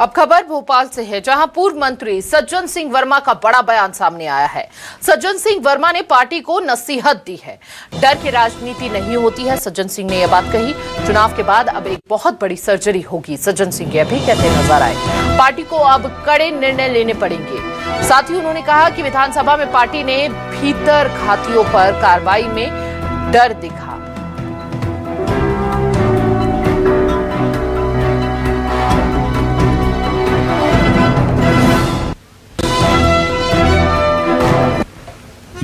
अब खबर भोपाल से है, जहां पूर्व मंत्री सज्जन सिंह वर्मा का बड़ा बयान सामने आया है। सज्जन सिंह वर्मा ने पार्टी को नसीहत दी है। डर की राजनीति नहीं होती है, सज्जन सिंह ने यह बात कही। चुनाव के बाद अब एक बहुत बड़ी सर्जरी होगी, सज्जन सिंह यह भी कहते नजर आए। पार्टी को अब कड़े निर्णय लेने पड़ेंगे। साथ ही उन्होंने कहा कि विधानसभा में पार्टी ने भीतर घातियों पर कार्रवाई में डर दिखा।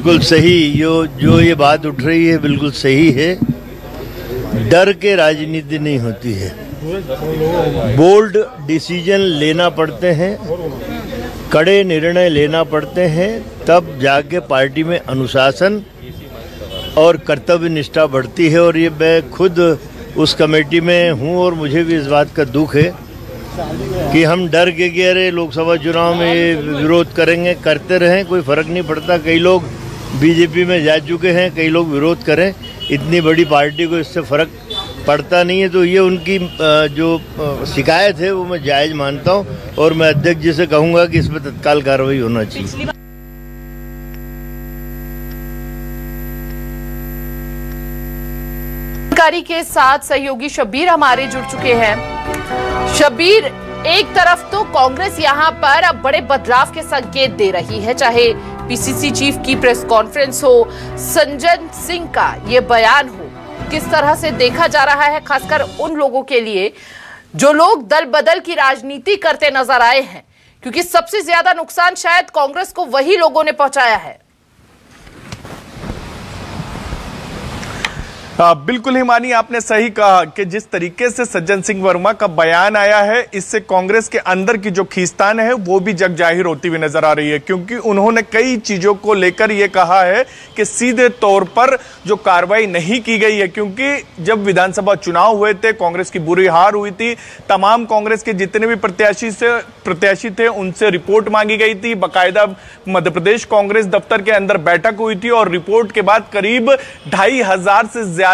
बिल्कुल सही, जो ये बात उठ रही है बिल्कुल सही है। डर के राजनीति नहीं होती है, बोल्ड डिसीजन लेना पड़ते हैं, कड़े निर्णय लेना पड़ते हैं, तब जाके पार्टी में अनुशासन और कर्तव्य निष्ठा बढ़ती है। और ये मैं खुद उस कमेटी में हूँ और मुझे भी इस बात का दुख है कि हम डर के कि अरे लोकसभा चुनाव में ये विरोध करेंगे, करते रहें, कोई फर्क नहीं पड़ता। कई लोग बीजेपी में जा चुके हैं, कई लोग विरोध करें, इतनी बड़ी पार्टी को इससे फर्क पड़ता नहीं है। तो ये उनकी जो शिकायत है वो मैं जायज़ मानता हूँ और मैं अध्यक्ष जी से कहूँगा कि इस पर तत्काल कार्रवाई होना चाहिए। जानकारी के साथ सहयोगी शब्बीर हमारे जुड़ चुके हैं। शब्बीर, एक तरफ तो कांग्रेस यहां पर अब बड़े बदलाव के संकेत दे रही है, चाहे पीसीसी चीफ की प्रेस कॉन्फ्रेंस हो, सज्जन सिंह का ये बयान हो, किस तरह से देखा जा रहा है, खासकर उन लोगों के लिए जो लोग दल बदल की राजनीति करते नजर आए हैं, क्योंकि सबसे ज्यादा नुकसान शायद कांग्रेस को वही लोगों ने पहुंचाया है। बिल्कुल हिमानी, आपने सही कहा कि जिस तरीके से सज्जन सिंह वर्मा का बयान आया है, इससे कांग्रेस के अंदर की जो खींचतान है वो भी जग जाहिर होती हुई नजर आ रही है, क्योंकि उन्होंने कई चीजों को लेकर ये कहा है कि सीधे तौर पर जो कार्रवाई नहीं की गई है। क्योंकि जब विधानसभा चुनाव हुए थे, कांग्रेस की बुरी हार हुई थी, तमाम कांग्रेस के जितने भी प्रत्याशी थे उनसे रिपोर्ट मांगी गई थी। बाकायदा मध्य प्रदेश कांग्रेस दफ्तर के अंदर बैठक हुई थी और रिपोर्ट के बाद करीब 2500 से ज्यादा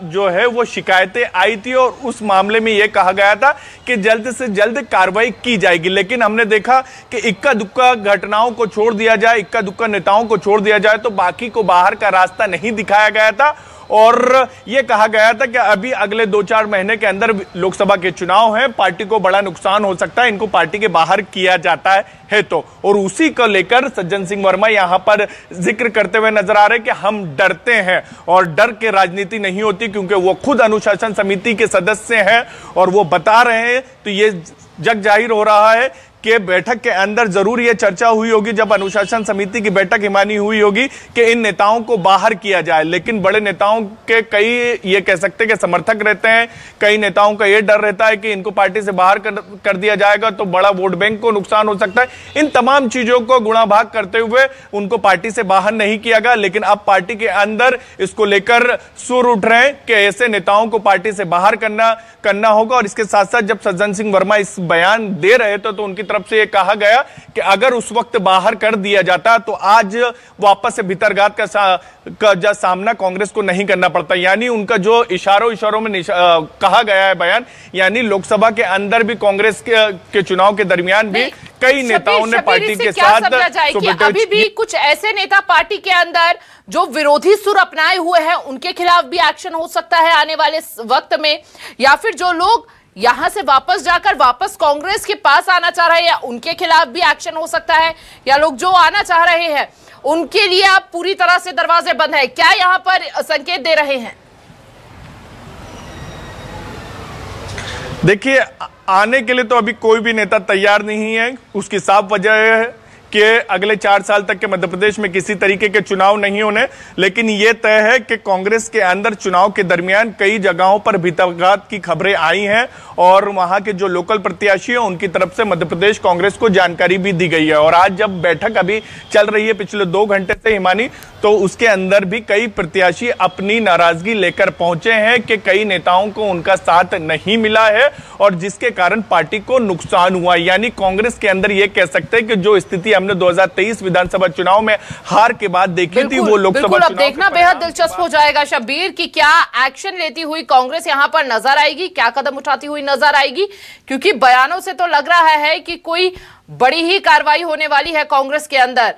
जो है वो शिकायतें आई थी और उस मामले में यह कहा गया था कि जल्द से जल्द कार्रवाई की जाएगी। लेकिन हमने देखा कि इक्का दुक्का घटनाओं को छोड़ दिया जाए, इक्का दुक्का नेताओं को छोड़ दिया जाए तो बाकी को बाहर का रास्ता नहीं दिखाया गया था। और यह कहा गया था कि अभी अगले 2-4 महीने के अंदर लोकसभा के चुनाव हैं, पार्टी को बड़ा नुकसान हो सकता है, इनको पार्टी के बाहर किया जाता है तो। और उसी को लेकर सज्जन सिंह वर्मा यहां पर जिक्र करते हुए नजर आ रहे हैं कि हम डरते हैं और डर के राजनीति नहीं होती, क्योंकि वो खुद अनुशासन समिति के सदस्य हैं और वो बता रहे हैं। तो ये जग जाहिर हो रहा है कि बैठक के अंदर जरूर यह चर्चा हुई होगी, जब अनुशासन समिति की बैठक हिमानी हुई होगी, कि इन नेताओं को बाहर किया जाए। लेकिन बड़े नेताओं के कई ये कह सकते हैं कि समर्थक रहते हैं, कई नेताओं का यह डर रहता है कि इनको पार्टी से बाहर कर दिया जाएगा तो बड़ा वोट बैंक को नुकसान हो सकता है। इन तमाम चीजों को गुणा भाग करते हुए उनको पार्टी से बाहर नहीं किया गया। लेकिन अब पार्टी के अंदर इसको लेकर सुर उठ रहे हैं कि ऐसे नेताओं को पार्टी से बाहर करना होगा। और इसके साथ साथ जब सज्जन सिंह वर्मा इस बयान दे रहे थे तो उनकी तरफ से यह कहा गया कि अगर उस वक्त बाहर कर दिया जाता तो आज वापस से भीतरघात का सामना कांग्रेस को नहीं करना पड़ता। यानी उनका जो इशारों में कहा गया है बयान, यानी लोकसभा के अंदर भी कांग्रेस के चुनाव के दरमियान भी कई नेताओं ने पार्टी के साथ अभी भी कुछ ऐसे नेता पार्टी के अंदर जो विरोधी सुर अपनाए हुए हैं, उनके खिलाफ भी एक्शन हो सकता है आने वाले वक्त में, या फिर जो लोग यहां से वापस जाकर वापस कांग्रेस के पास आना चाह रहे हैं उनके खिलाफ भी एक्शन हो सकता है, या लोग जो आना चाह रहे हैं उनके लिए आप पूरी तरह से दरवाजे बंद है, क्या यहां पर संकेत दे रहे हैं? देखिए, आने के लिए तो अभी कोई भी नेता तैयार नहीं है। उसकी साफ वजह है कि अगले 4 साल तक के मध्य प्रदेश में किसी तरीके के चुनाव नहीं होने। लेकिन यह तय है कि कांग्रेस के अंदर चुनाव के दरमियान कई जगहों पर भीतरघात की खबरें आई हैं और वहां के जो लोकल प्रत्याशी हैं उनकी तरफ से मध्य प्रदेश कांग्रेस को जानकारी भी दी गई है। और आज जब बैठक अभी चल रही है पिछले 2 घंटे से हिमानी, तो उसके अंदर भी कई प्रत्याशी अपनी नाराजगी लेकर पहुंचे हैं कि कई नेताओं को उनका साथ नहीं मिला है और जिसके कारण पार्टी को नुकसान हुआ। यानी कांग्रेस के अंदर यह कह सकते हैं कि जो स्थिति हमने 2023 विधानसभा चुनाव में हार के बाद देखी थी, वो लोकसभा चुनाव देखना बेहद दिलचस्प हो जाएगा शब्बीर कि क्या एक्शन लेती हुई कांग्रेस यहां पर नजर आएगी, क्या कदम उठाती हुई नजर आएगी, क्योंकि बयानों से तो लग रहा है कि कोई बड़ी ही कार्रवाई होने वाली है कांग्रेस के अंदर।